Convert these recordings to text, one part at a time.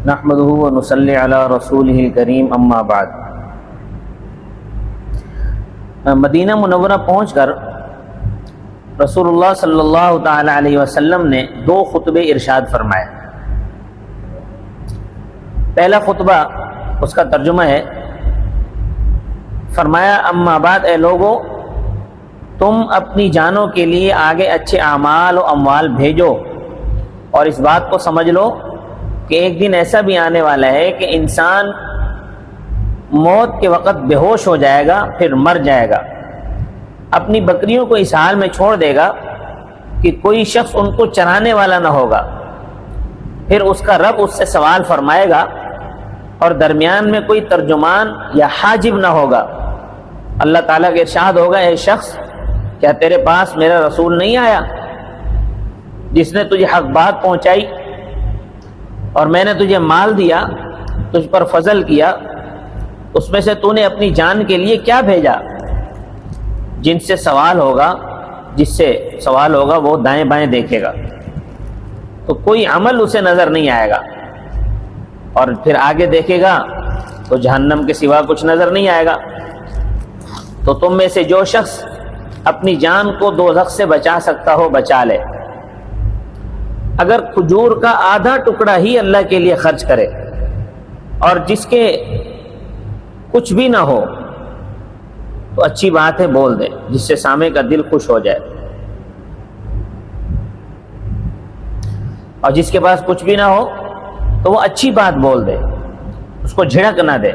نحمده ونصلی علی رسولہ الکریم اما بعد۔ مدینہ منورہ پہنچ کر رسول اللہ صلی اللہ تعالی علیہ وسلم نے 2 خطبے ارشاد فرمائے۔ پہلا خطبہ، اس کا ترجمہ ہے، فرمایا اما بعد، اے لوگو، تم اپنی جانوں کے لیے آگے اچھے اعمال و اموال بھیجو، اور اس بات کو سمجھ لو کہ ایک دن ایسا بھی آنے والا ہے کہ انسان موت کے وقت بے ہوش ہو جائے گا، پھر مر جائے گا، اپنی بکریوں کو اس حال میں چھوڑ دے گا کہ کوئی شخص ان کو چرانے والا نہ ہوگا، پھر اس کا رب اس سے سوال فرمائے گا اور درمیان میں کوئی ترجمان یا حاجب نہ ہوگا۔ اللہ تعالیٰ کا ارشاد ہوگا، اے شخص، کیا تیرے پاس میرا رسول نہیں آیا جس نے تجھے حق بات پہنچائی، اور میں نے تجھے مال دیا، تجھ پر فضل کیا، اس میں سے تو نے اپنی جان کے لیے کیا بھیجا؟ جن سے سوال ہوگا، جس سے سوال ہوگا وہ دائیں بائیں دیکھے گا، تو کوئی عمل اسے نظر نہیں آئے گا، اور پھر آگے دیکھے گا تو جہنم کے سوا کچھ نظر نہیں آئے گا۔ تو تم میں سے جو شخص اپنی جان کو دوزخ سے بچا سکتا ہو بچا لے، اگر کھجور کا آدھا ٹکڑا ہی اللہ کے لیے خرچ کرے، اور جس کے کچھ بھی نہ ہو تو اچھی بات ہے بول دے، جس سے سامع کا دل خوش ہو جائے، اور جس کے پاس کچھ بھی نہ ہو تو وہ اچھی بات بول دے، اس کو جھڑک نہ دے،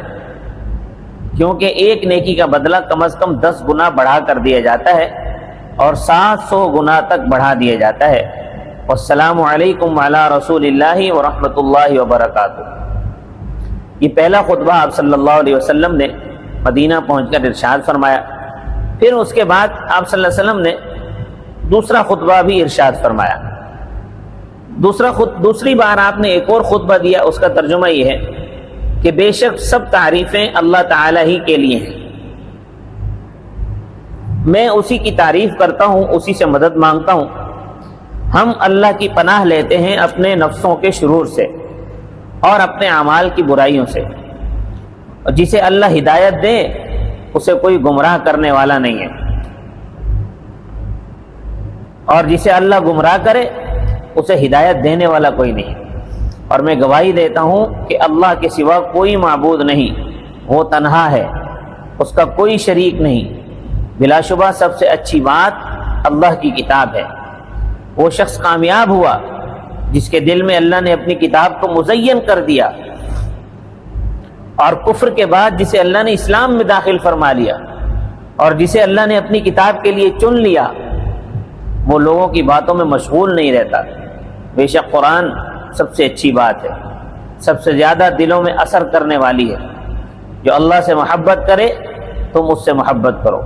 کیونکہ ایک نیکی کا بدلہ کم از کم 10 گنا بڑھا کر دیا جاتا ہے، اور 700 گنا تک بڑھا دیا جاتا ہے۔ والسلام علیکم علی رسول اللہ ورحمۃ اللہ وبرکاتہ۔ یہ پہلا خطبہ آپ صلی اللہ علیہ وسلم نے مدینہ پہنچ کر ارشاد فرمایا۔ پھر اس کے بعد آپ صلی اللہ علیہ وسلم نے دوسرا خطبہ بھی ارشاد فرمایا۔ دوسری بار آپ نے ایک اور خطبہ دیا، اس کا ترجمہ یہ ہے کہ بے شک سب تعریفیں اللہ تعالی ہی کے لیے ہیں، میں اسی کی تعریف کرتا ہوں، اسی سے مدد مانگتا ہوں۔ ہم اللہ کی پناہ لیتے ہیں اپنے نفسوں کے شرور سے اور اپنے اعمال کی برائیوں سے، اور جسے اللہ ہدایت دے اسے کوئی گمراہ کرنے والا نہیں ہے، اور جسے اللہ گمراہ کرے اسے ہدایت دینے والا کوئی نہیں۔ اور میں گواہی دیتا ہوں کہ اللہ کے سوا کوئی معبود نہیں، وہ تنہا ہے، اس کا کوئی شریک نہیں، بلا شبہ سب سے اچھی بات اللہ کی کتاب ہے۔ وہ شخص کامیاب ہوا جس کے دل میں اللہ نے اپنی کتاب کو مزین کر دیا، اور کفر کے بعد جسے اللہ نے اسلام میں داخل فرما لیا، اور جسے اللہ نے اپنی کتاب کے لیے چن لیا، وہ لوگوں کی باتوں میں مشغول نہیں رہتا۔ بے شک قرآن سب سے اچھی بات ہے، سب سے زیادہ دلوں میں اثر کرنے والی ہے۔ جو اللہ سے محبت کرے تم اس سے محبت کرو،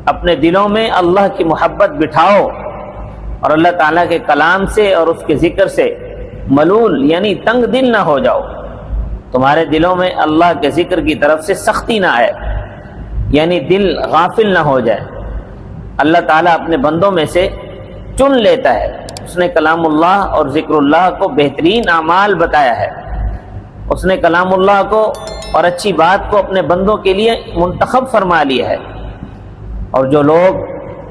اپنے دلوں میں اللہ کی محبت بٹھاؤ، اور اللہ تعالیٰ کے کلام سے اور اس کے ذکر سے ملول یعنی تنگ دل نہ ہو جاؤ، تمہارے دلوں میں اللہ کے ذکر کی طرف سے سختی نہ آئے، یعنی دل غافل نہ ہو جائے۔ اللہ تعالیٰ اپنے بندوں میں سے چن لیتا ہے، اس نے کلام اللہ اور ذکر اللہ کو بہترین اعمال بتایا ہے، اس نے کلام اللہ کو اور اچھی بات کو اپنے بندوں کے لیے منتخب فرما لیا ہے، اور جو لوگ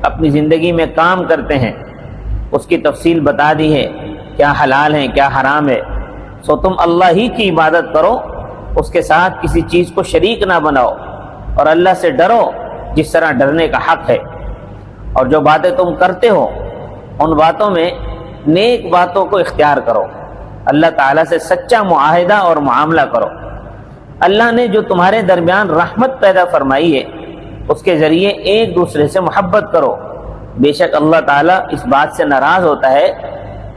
اپنی زندگی میں کام کرتے ہیں اس کی تفصیل بتا دی ہے، کیا حلال ہے کیا حرام ہے۔ سو تم اللہ ہی کی عبادت کرو، اس کے ساتھ کسی چیز کو شریک نہ بناؤ، اور اللہ سے ڈرو جس طرح ڈرنے کا حق ہے، اور جو باتیں تم کرتے ہو ان باتوں میں نیک باتوں کو اختیار کرو، اللہ تعالیٰ سے سچا معاہدہ اور معاملہ کرو۔ اللہ نے جو تمہارے درمیان رحمت پیدا فرمائی ہے اس کے ذریعے ایک دوسرے سے محبت کرو، بے شک اللہ تعالیٰ اس بات سے ناراض ہوتا ہے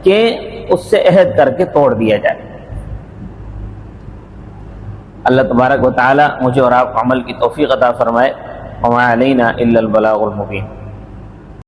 کہ اس سے عہد کر کے توڑ دیا جائے۔ اللہ تبارک و تعالیٰ مجھے اور آپ کو عمل کی توفیق عطا فرمائے۔ وما علینا الا البلاغ المبین۔